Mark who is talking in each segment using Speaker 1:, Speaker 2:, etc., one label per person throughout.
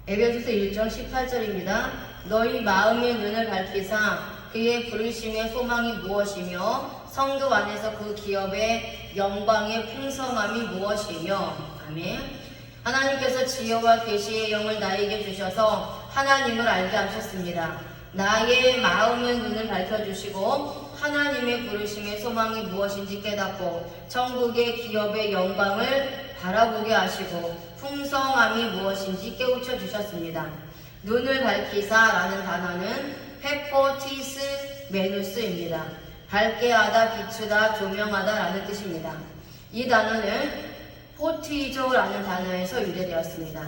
Speaker 1: 에베소서 1장 18절입니다. 너희 마음의 눈을 밝히사 그의 부르심의 소망이 무엇이며 성도 안에서 그 기업의 영광의 풍성함이 무엇이며. 아멘. 하나님께서 지혜와 계시의 영을 나에게 주셔서 하나님을 알게 하셨습니다. 나의 마음의 눈을 밝혀주시고 하나님의 부르심의 소망이 무엇인지 깨닫고 천국의 기업의 영광을 바라보게 하시고 풍성함이 무엇인지 깨우쳐 주셨습니다. 눈을 밝히사라는 단어는 페포티스 메누스입니다. 밝게 하다, 비추다, 조명하다라는 뜻입니다. 이 단어는 포티조라는 단어에서 유래되었습니다.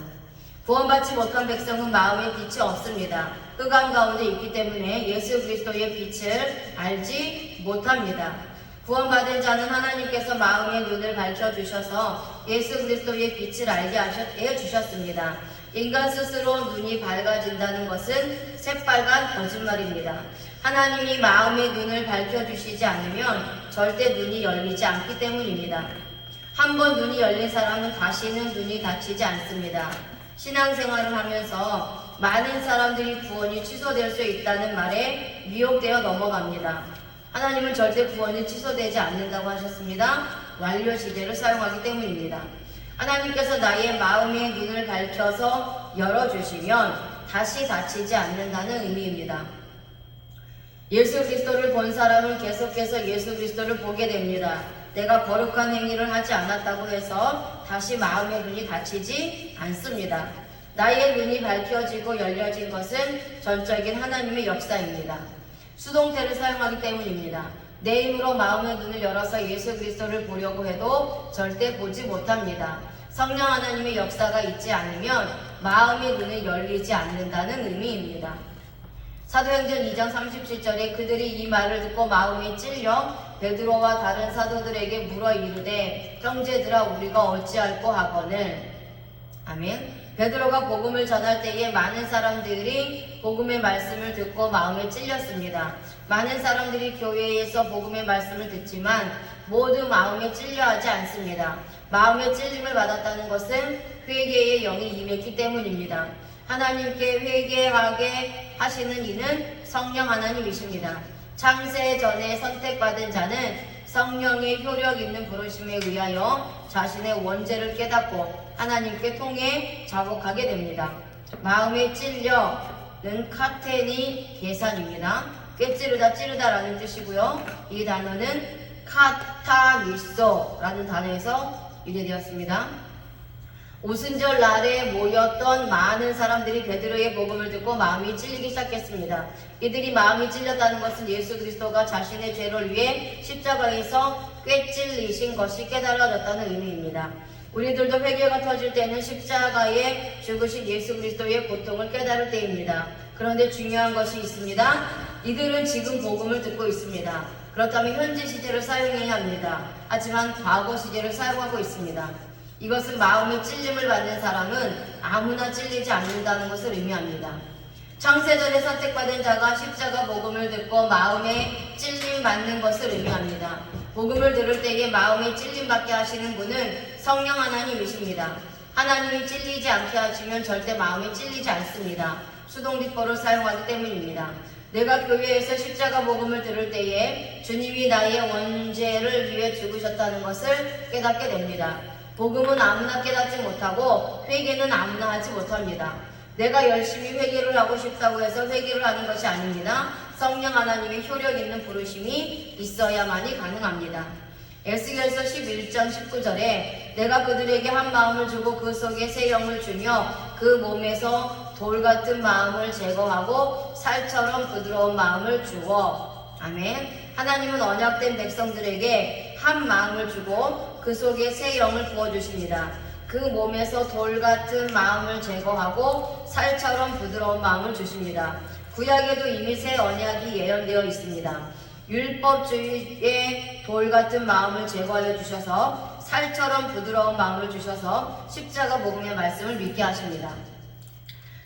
Speaker 1: 구원받지 못한 백성은 마음에 빛이 없습니다. 흑암 가운데 있기 때문에 예수 그리스도의 빛을 알지 못합니다. 구원받은 자는 하나님께서 마음의 눈을 밝혀주셔서 예수 그리스도의 빛을 알게 해주셨습니다. 인간 스스로 눈이 밝아진다는 것은 새빨간 거짓말입니다. 하나님이 마음의 눈을 밝혀주시지 않으면 절대 눈이 열리지 않기 때문입니다. 한번 눈이 열린 사람은 다시는 눈이 닫히지 않습니다. 신앙생활을 하면서 많은 사람들이 구원이 취소될 수 있다는 말에 미혹되어 넘어갑니다. 하나님은 절대 구원이 취소되지 않는다고 하셨습니다. 완료 시제를 사용하기 때문입니다. 하나님께서 나의 마음의 눈을 밝혀서 열어주시면 다시 닫히지 않는다는 의미입니다. 예수 그리스도를 본 사람은 계속해서 예수 그리스도를 보게 됩니다. 내가 거룩한 행위를 하지 않았다고 해서 다시 마음의 눈이 닫히지 않습니다. 나의 눈이 밝혀지고 열려진 것은 전적인 하나님의 역사입니다. 수동태를 사용하기 때문입니다. 내 힘으로 마음의 눈을 열어서 예수 그리스도를 보려고 해도 절대 보지 못합니다. 성령 하나님의 역사가 있지 않으면 마음의 눈이 열리지 않는다는 의미입니다. 사도행전 2장 37절에 그들이 이 말을 듣고 마음이 찔려 베드로와 다른 사도들에게 물어 이르되 형제들아 우리가 어찌할꼬 하거늘. 아멘. 베드로가 복음을 전할 때에 많은 사람들이 복음의 말씀을 듣고 마음에 찔렸습니다. 많은 사람들이 교회에서 복음의 말씀을 듣지만 모두 마음에 찔려 하지 않습니다. 마음의 찔림을 받았다는 것은 회개의 영이 임했기 때문입니다. 하나님께 회개하게 하시는 이는 성령 하나님이십니다. 창세 전에 선택받은 자는 성령의 효력 있는 부르심에 의하여 자신의 원죄를 깨닫고 하나님께 통해 자복하게 됩니다. 마음에 찔려는 카테니 계산입니다. 꿰찌르다 찌르다라는 뜻이고요. 이 단어는 카타니소라는 단어에서 유래되었습니다. 오순절 날에 모였던 많은 사람들이 베드로의 복음을 듣고 마음이 찔리기 시작했습니다. 이들이 마음이 찔렸다는 것은 예수 그리스도가 자신의 죄를 위해 십자가에서 꿰찔리신 것이 깨달아졌다는 의미입니다. 우리들도 회개가 터질 때는 십자가에 죽으신 예수 그리스도의 고통을 깨달을 때입니다. 그런데 중요한 것이 있습니다. 이들은 지금 복음을 듣고 있습니다. 그렇다면 현재 시제를 사용해야 합니다. 하지만 과거 시제를 사용하고 있습니다. 이것은 마음의 찔림을 받는 사람은 아무나 찔리지 않는다는 것을 의미합니다. 창세전에 선택받은 자가 십자가 복음을 듣고 마음에 찔림 받는 것을 의미합니다. 복음을 들을 때에 마음에 찔림 받게 하시는 분은 성령 하나님이십니다. 하나님이 찔리지 않게 하시면 절대 마음에 찔리지 않습니다. 수동디포를 사용하기 때문입니다. 내가 교회에서 십자가 복음을 들을 때에 주님이 나의 원죄를 위해 죽으셨다는 것을 깨닫게 됩니다. 복음은 아무나 깨닫지 못하고 회개는 아무나 하지 못합니다. 내가 열심히 회개를 하고 싶다고 해서 회개를 하는 것이 아닙니다. 성령 하나님의 효력 있는 부르심이 있어야만이 가능합니다. 에스겔서 11장 19절에 내가 그들에게 한 마음을 주고 그 속에 새 영을 주며 그 몸에서 돌 같은 마음을 제거하고 살처럼 부드러운 마음을 주어. 아멘. 하나님은 언약된 백성들에게 한 마음을 주고 그 속에 새 영을 부어주십니다. 그 몸에서 돌 같은 마음을 제거하고 살처럼 부드러운 마음을 주십니다. 구약에도 이미 새 언약이 예언되어 있습니다. 율법주의의 돌 같은 마음을 제거하여 주셔서 살처럼 부드러운 마음을 주셔서 십자가 복음의 말씀을 믿게 하십니다.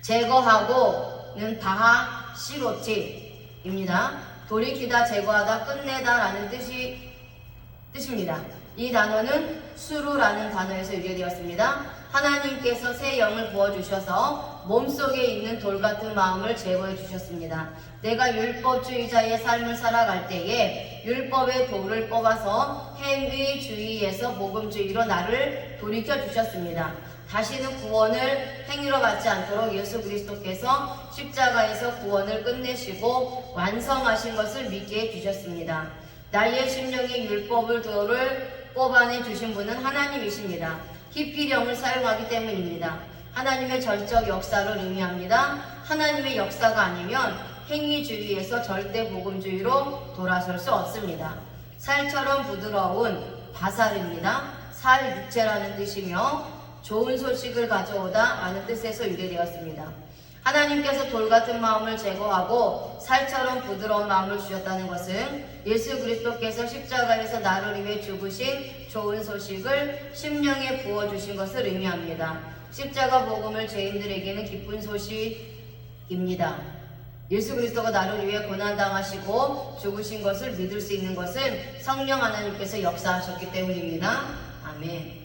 Speaker 1: 제거하고는 바하 시로티입니다. 돌이키다, 제거하다, 끝내다 라는 뜻입니다. 이 단어는 수루라는 단어에서 유래되었습니다. 하나님께서 새 영을 부어주셔서 몸속에 있는 돌 같은 마음을 제거해 주셨습니다. 내가 율법주의자의 삶을 살아갈 때에 율법의 돌을 뽑아서 행위주의에서 복음주의로 나를 돌이켜 주셨습니다. 다시는 구원을 행위로 받지 않도록 예수 그리스도께서 십자가에서 구원을 끝내시고 완성하신 것을 믿게 해주셨습니다. 나의 심령에 율법을 돌을 뽑아내 주신 분은 하나님이십니다. 히피령을 사용하기 때문입니다. 하나님의 전적 역사를 의미합니다. 하나님의 역사가 아니면 행위주의에서 절대 복음주의로 돌아설 수 없습니다. 살처럼 부드러운 바살입니다. 살 육체라는 뜻이며 좋은 소식을 가져오다 라는 뜻에서 유래되었습니다. 하나님께서 돌 같은 마음을 제거하고 살처럼 부드러운 마음을 주셨다는 것은 예수 그리스도께서 십자가에서 나를 위해 죽으신 좋은 소식을 심령에 부어주신 것을 의미합니다. 십자가 복음을 죄인들에게는 기쁜 소식입니다. 예수 그리스도가 나를 위해 고난당하시고 죽으신 것을 믿을 수 있는 것은 성령 하나님께서 역사하셨기 때문입니다. 아멘.